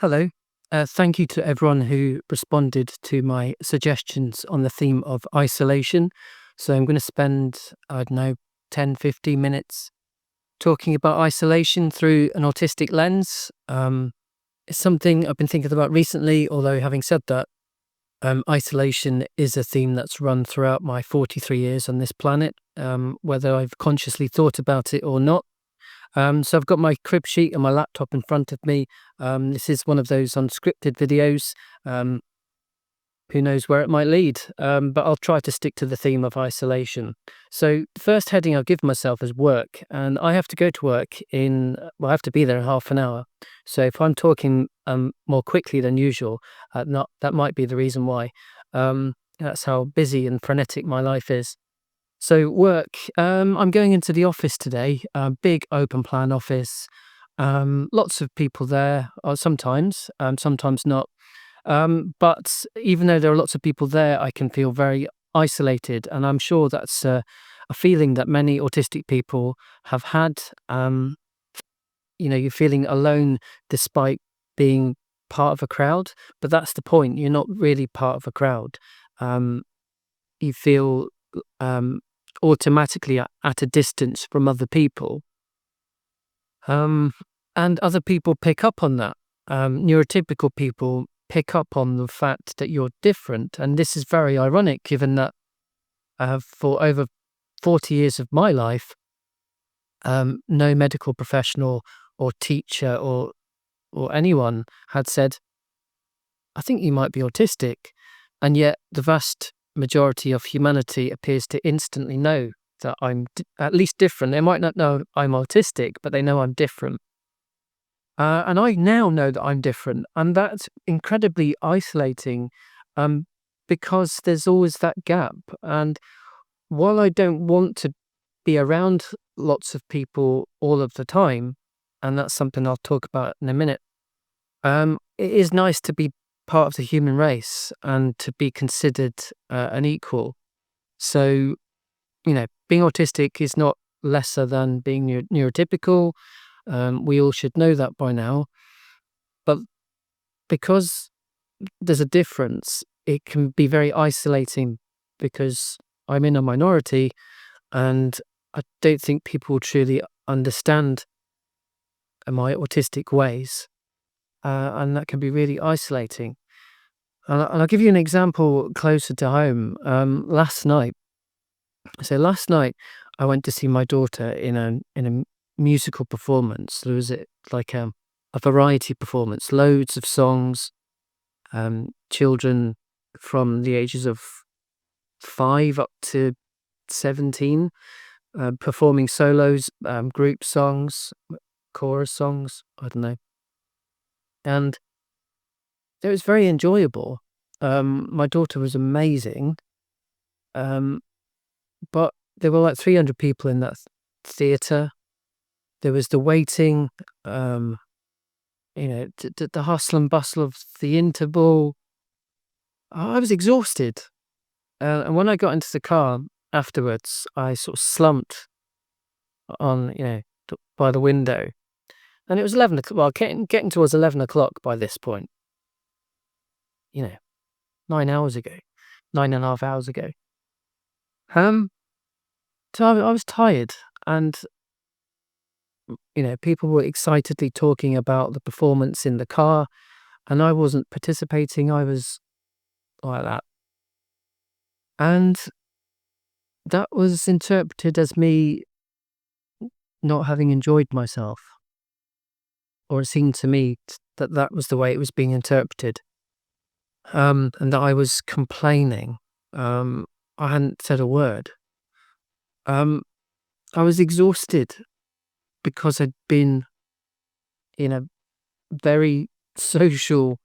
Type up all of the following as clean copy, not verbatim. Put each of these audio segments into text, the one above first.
Hello. Thank you to everyone who responded to my suggestions on the theme of isolation. So I'm going to spend, I don't know, 10, 15 minutes talking about isolation through an autistic lens. It's something I've been thinking about recently, although having said that, isolation is a theme that's run throughout my 43 years on this planet, whether I've consciously thought about it or not. So I've got my crib sheet and my laptop in front of me. This is one of those unscripted videos. Um, who knows where it might lead? But I'll try to stick to the theme of isolation. So the first heading I'll give myself is work, and I have to go to work I have to be there in half an hour. So if I'm talking more quickly than usual, that might be the reason why. That's how busy and frenetic my life is. So work, I'm going into the office today, a big open plan office. Lots of people there, sometimes not. But even though there are lots of people there, I can feel very isolated, and I'm sure that's a feeling that many autistic people have had. You're feeling alone despite being part of a crowd, but that's the point. You're not really part of a crowd. You feel um, automatically at a distance from other people. Um, and other people pick up on that. Neurotypical people pick up on the fact that you're different. And this is very ironic given that for over 40 years of my life, no medical professional or teacher or anyone had said, I think you might be autistic. And yet the vast majority of humanity appears to instantly know that I'm at least different. They might not know I'm autistic, but they know I'm different. And I now know that I'm different. And that's incredibly isolating um, because there's always that gap. And while I don't want to be around lots of people all of the time, and that's something I'll talk about in a minute, it is nice to be part of the human race and to be considered an equal. So, being autistic is not lesser than being neurotypical. We all should know that by now. But because there's a difference, it can be very isolating because I'm in a minority and I don't think people truly understand my autistic ways. And that can be really isolating. And I'll give you an example closer to home. Last night, I went to see my daughter in a musical performance. There was a variety performance, loads of songs, children from the ages of 5 up to 17, performing solos, group songs, chorus songs. I don't know, and it was very enjoyable. My daughter was amazing. Um, But there were like 300 people in that theatre. There was the waiting, the hustle and bustle of the interval. I was exhausted. And when I got into the car afterwards, I sort of slumped on, by the window. And it was 11 o'clock. Well, getting towards 11 o'clock by this point, you know, 9 hours ago, 9.5 hours ago. So I was tired, and people were excitedly talking about the performance in the car, and I wasn't participating. I was like that, and that was interpreted as me not having enjoyed myself, or it seemed to me that that was the way it was being interpreted, and that I was complaining. I hadn't said a word. Um, I was exhausted because I'd been in a very sociable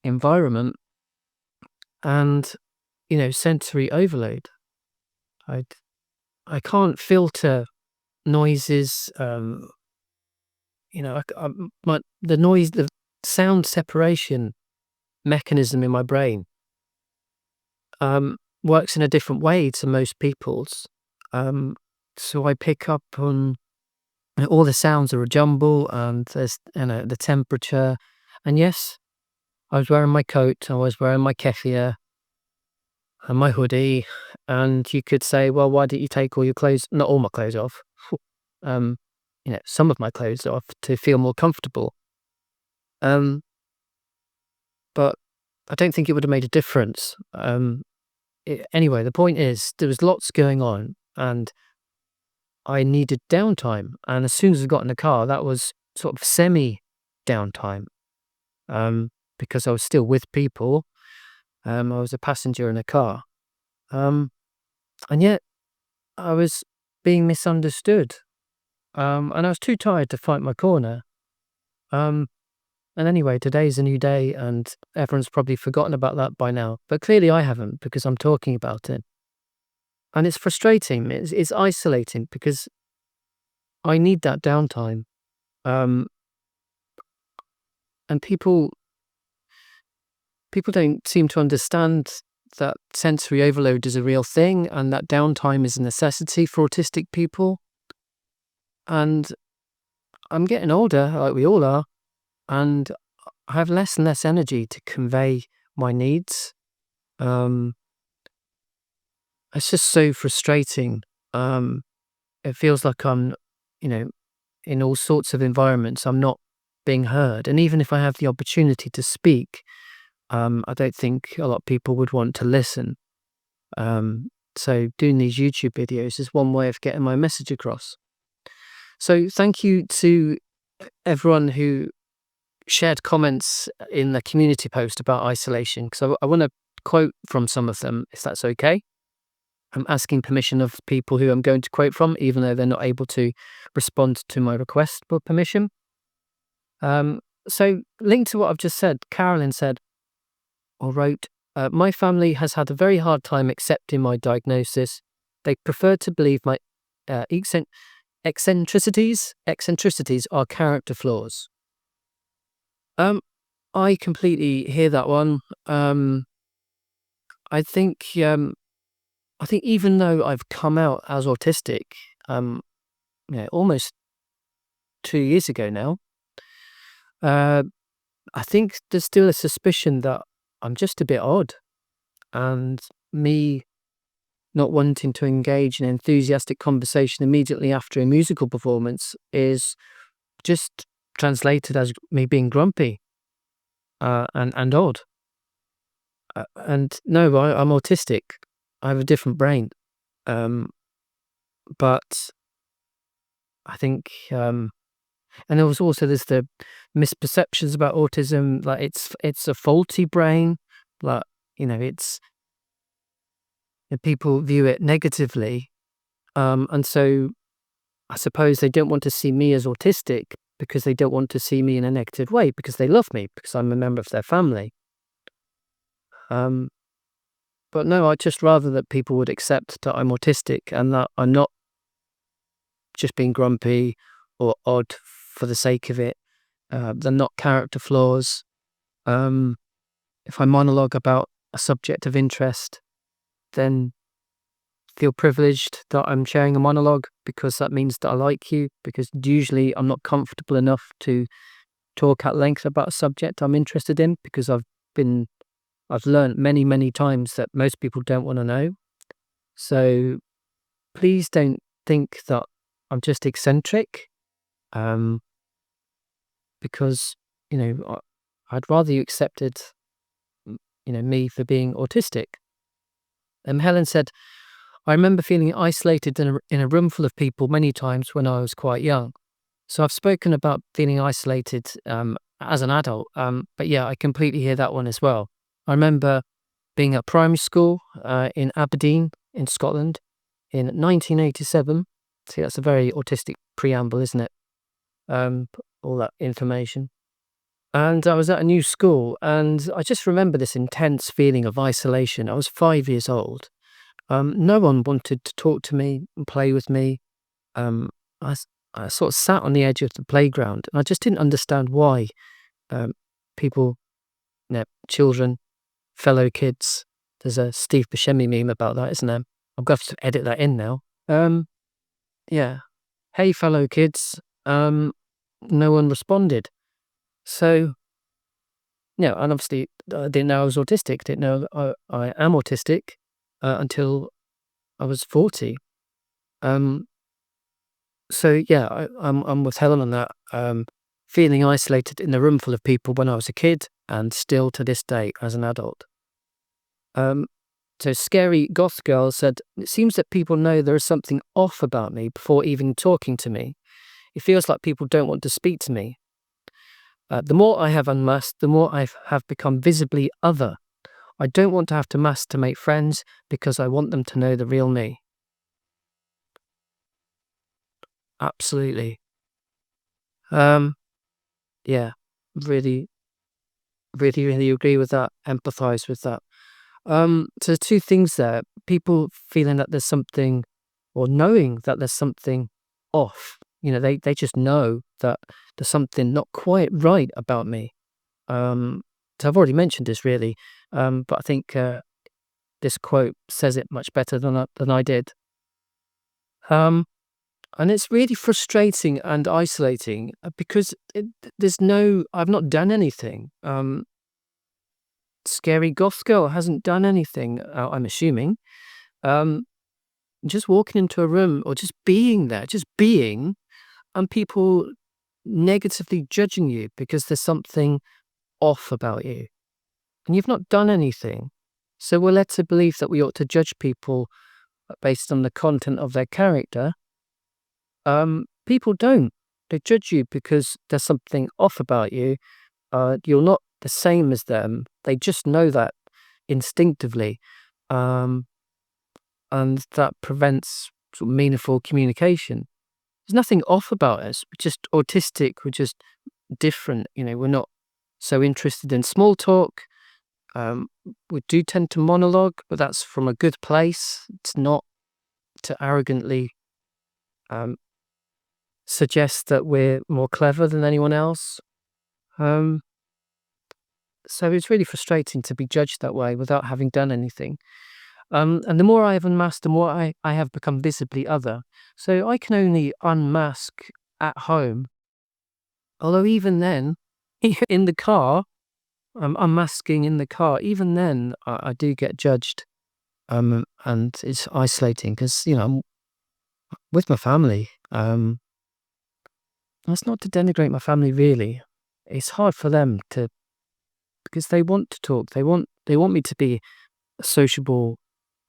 environment and sensory overload. I I can't filter noises. The sound separation mechanism in my brain works in a different way to most people's. So I pick up on and all the sounds are a jumble, and there's, the temperature. And yes, I was wearing my coat, I was wearing my keffiyeh and my hoodie, and you could say, well, why didn't you take all your clothes, not all my clothes off, um, some of my clothes off to feel more comfortable. Um, but I don't think it would have made a difference. Anyway, the point is, there was lots going on, and I needed downtime. And as soon as I got in the car, that was sort of semi downtime, because I was still with people. I was a passenger in a car. And yet I was being misunderstood. And I was too tired to fight my corner. Um, and anyway, today's a new day, and everyone's probably forgotten about that by now. But clearly I haven't, because I'm talking about it. And it's frustrating. It's isolating, because I need that downtime. Um, and people don't seem to understand that sensory overload is a real thing, and that downtime is a necessity for autistic people. And I'm getting older, like we all are, and I have less and less energy to convey my needs. Um, it's just so frustrating. It feels like I'm, you know, in all sorts of environments, I'm not being heard. And even if I have the opportunity to speak, I don't think a lot of people would want to listen. So doing these YouTube videos is one way of getting my message across. So thank you to everyone who shared comments in the community post about isolation, because I want to quote from some of them, if that's okay. I'm asking permission of people who I'm going to quote from, even though they're not able to respond to my request for permission. So linked to what I've just said, Carolyn said, or wrote, my family has had a very hard time accepting my diagnosis. They prefer to believe my eccentricities are character flaws. I completely hear that one. I think even though I've come out as autistic, almost 2 years ago now, I think there's still a suspicion that I'm just a bit odd, and me not wanting to engage in enthusiastic conversation immediately after a musical performance is just translated as me being grumpy, and odd. And no, I'm autistic. I have a different brain. But I think, and there's the misperceptions about autism, like it's a faulty brain, like, it's, people view it negatively. And so I suppose they don't want to see me as autistic because they don't want to see me in a negative way, because they love me, because I'm a member of their family. But no, I'd just rather that people would accept that I'm autistic, and that I'm not just being grumpy or odd for the sake of it. They're not character flaws. If I monologue about a subject of interest, then feel privileged that I'm sharing a monologue, because that means that I like you, because usually I'm not comfortable enough to talk at length about a subject I'm interested in, because I've learned many, many times that most people don't want to know. So please don't think that I'm just eccentric, because, I'd rather you accepted, me for being autistic. Helen said, I remember feeling isolated in a room full of people many times when I was quite young. So I've spoken about feeling isolated as an adult, but yeah, I completely hear that one as well. I remember being at primary school in Aberdeen in Scotland in 1987. See, that's a very autistic preamble, isn't it? All that information. And I was at a new school, and I just remember this intense feeling of isolation. I was 5 years old. No one wanted to talk to me and play with me. I, I sort of sat on the edge of the playground, and I just didn't understand why people, children, fellow kids. There's a Steve Buscemi meme about that, isn't there? I've got to edit that in now. Yeah. Hey, fellow kids. Um, no one responded. So, and obviously I didn't know I was autistic. Didn't know I am autistic until I was 40. Um, so yeah, I'm with Helen on that. Feeling isolated in a room full of people when I was a kid, and still to this day as an adult. Um, so Scary Goth Girl said, "It seems that people know there is something off about me before even talking to me. It feels like people don't want to speak to me. The more I have unmasked, the more I have become visibly other. I don't want to have to mask to make friends because I want them to know the real me." Absolutely. Um, yeah, really, really, really agree with that. Empathize with that. So two things there. People feeling that there's something, or knowing that there's something off. They just know that there's something not quite right about me. Um, so I've already mentioned this really, but I think this quote says it much better than I did. Um, and it's really frustrating and isolating because I've not done anything. Scary Goth Girl hasn't done anything, I'm assuming. Um, just walking into a room or just being there, just being, and people negatively judging you because there's something off about you and you've not done anything. So we're led to believe that we ought to judge people based on the content of their character. People don't. They judge you because there's something off about you. You're not the same as them. They just know that instinctively. Um, and that prevents sort of meaningful communication. There's nothing off about us. We're just autistic. We're just different. We're not so interested in small talk. We do tend to monologue, but that's from a good place. It's not to arrogantly um, suggest that we're more clever than anyone else. Um, so it's really frustrating to be judged that way without having done anything. And the more I have unmasked, the more I have become visibly other. So I can only unmask at home. Although even then, in the car, I'm unmasking in the car. Even then, I do get judged. And it's isolating because, I'm with my family. That's not to denigrate my family, really. It's hard for them because they want to talk. They want me to be a sociable,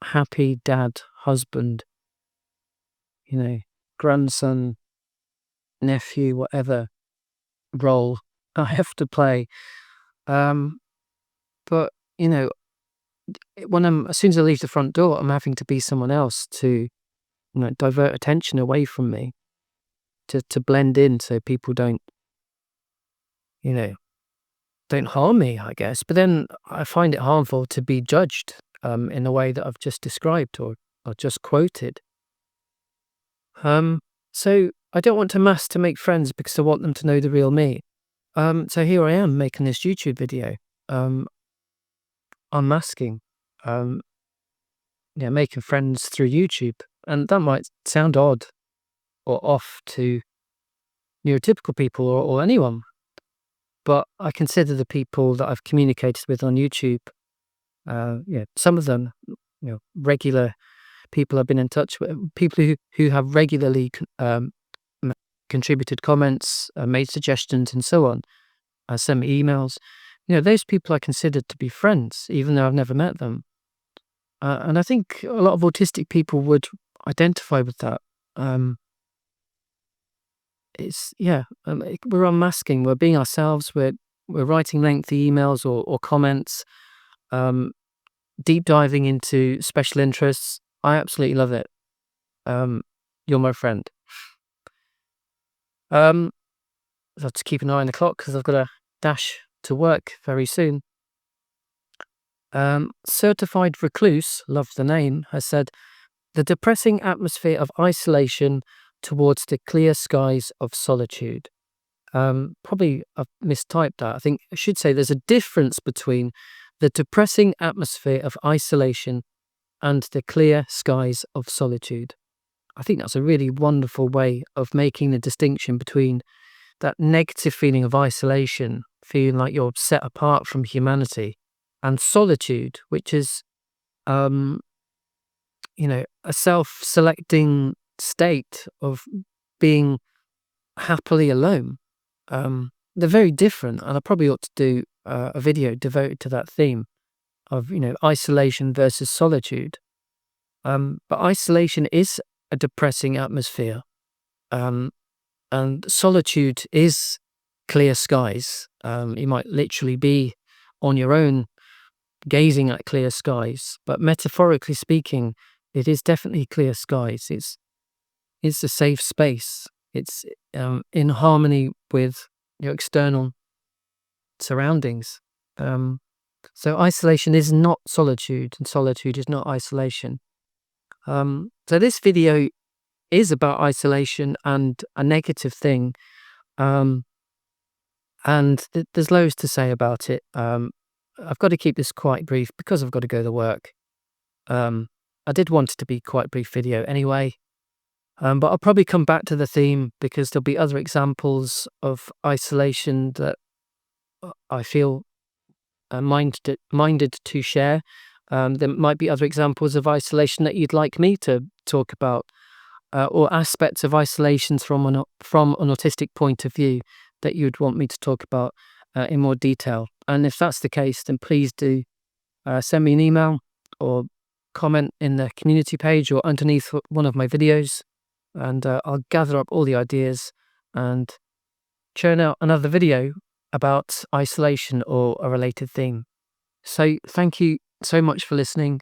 happy dad, husband, you know, grandson, nephew, whatever role I have to play. Um, but you know, as soon as I leave the front door, I'm having to be someone else to, divert attention away from me, to blend in, so people you know, don't harm me, I guess. But then I find it harmful to be judged, in the way that I've just described or just quoted. Um, so I don't want to mask to make friends because I want them to know the real me. So here I am making this YouTube video. Um, Unmasking, um, making friends through YouTube. And that might sound odd or off to neurotypical people or anyone, but I consider the people that I've communicated with on YouTube, some of them, regular people I've been in touch with, people who have regularly m- contributed comments, made suggestions, and so on, sent me emails. Those people I consider to be friends, even though I've never met them. And I think a lot of autistic people would identify with that. Um, we're unmasking, we're being ourselves, we're writing lengthy emails or comments, um, deep diving into special interests. I absolutely love it. Um, you're my friend. I have to keep an eye on the clock because I've got to dash to work very soon. Certified Recluse, love the name, has said, "The depressing atmosphere of isolation towards the clear skies of solitude." Probably I've mistyped that. I think I should say there's a difference between the depressing atmosphere of isolation and the clear skies of solitude. I think that's a really wonderful way of making the distinction between that negative feeling of isolation, feeling like you're set apart from humanity, and solitude, which is, um, a self-selecting state of being happily alone. They're very different, and I probably ought to do a video devoted to that theme of, isolation versus solitude. But isolation is a depressing atmosphere, um, and solitude is clear skies. You might literally be on your own, gazing at clear skies, but metaphorically speaking, it is definitely clear skies. It's a safe space. It's in harmony with your external surroundings. So isolation is not solitude, and solitude is not isolation. So this video is about isolation and a negative thing, um, and there's loads to say about it. I've got to keep this quite brief because I've got to go to work. I did want it to be quite a brief video anyway, but I'll probably come back to the theme because there'll be other examples of isolation that I feel minded to share. There might be other examples of isolation that you'd like me to talk about, or aspects of isolations from an autistic point of view that you'd want me to talk about in more detail. And if that's the case, then please do send me an email or comment in the community page or underneath one of my videos, and I'll gather up all the ideas and churn out another video about isolation or a related theme. So thank you so much for listening.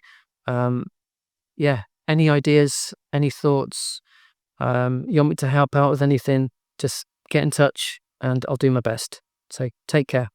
Any ideas, any thoughts, you want me to help out with anything, just get in touch and I'll do my best. So take care.